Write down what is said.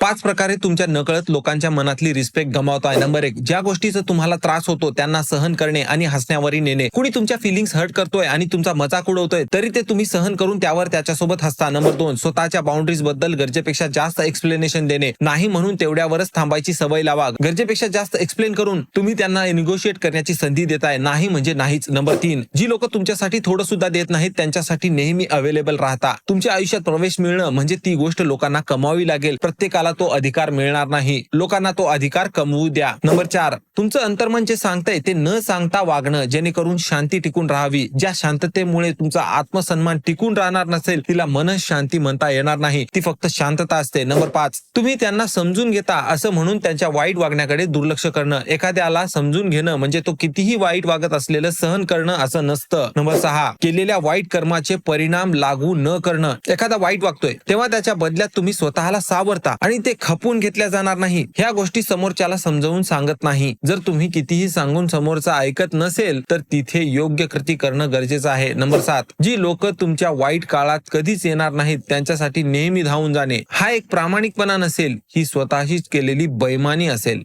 5 प्रकारे तुमच्या नकळत लोकांच्या मनातली रिस्पेक्ट गमावताय. नंबर 1, ज्या गोष्टीचा तुम्हाला त्रास होतो त्यांना सहन करणे आणि हसण्यावरी नेणे. कुणी तुमच्या फिलिंग्स हर्ट करतोय आणि तुमचा मजाक उडवतोय तरी ते तुम्ही सहन करून त्यावर त्याच्यासोबत हसता. नंबर 2, स्वतःच्या बाउंड्रीज बद्दल गरजेपेक्षा जास्त एक्सप्लेनेशन देणे. नाही म्हणून तेवढ्यावरच थांबायची सवय लावा. गरजेपेक्षा जास्त एक्सप्लेन करून तुम्ही त्यांना निगोशिएट करण्याची संधी देताय. नाही म्हणजे नाहीच. नंबर 3, जी लोक तुमच्यासाठी थोडं सुद्धा देत नाहीत त्यांच्यासाठी नेहमी अवेलेबल राहता. तुमच्या आयुष्यात प्रवेश मिळणं म्हणजे ती गोष्ट लोकांना कमावी लागेल. प्रत्येकाला तो अधिकार मिळणार नाही. लोकांना तो अधिकार कमवू द्या. नंबर 4, तुमचं अंतर्मन जे सांगतंय ते न सांगता वागणं जेणेकरून शांती टिकून राहावी. ज्या शांततेमुळे तुमचा आत्मसन्मान टिकून राहणार नसेल तिला मनशांती म्हणता येणार नाही. ती फक्त शांतता असते. नंबर 5, तुम्ही त्यांना समजून घेता असं म्हणून त्यांच्या वाईट वागण्याकडे दुर्लक्ष करणं. एखाद्याला समजून घेणं म्हणजे तो कितीही वाईट वागत असलेलं सहन करणं असं नसतं. नंबर 6, केलेल्या वाईट कर्माचे परिणाम लागू न करणं. एखादा वाईट वागतोय तेव्हा त्याच्या बदल्यात तुम्ही स्वतःला सावरता आणि ते खपवून घेतल्या जाणार नाही. ह्या गोष्टी समोरच्याला समजावून सांगत नाही. जर तुम्ही कितीही सांगून समोरचा ऐकत नसेल तर तिथे योग्य कृती करणं गरजेचं आहे. नंबर 7, जी लोक तुमच्या वाईट काळात कधीच येणार नाहीत त्यांच्यासाठी नेहमी धावून जाणे. हा एक प्रामाणिकपणा नसेल, ही स्वतःशीच केलेली बेईमानी असेल.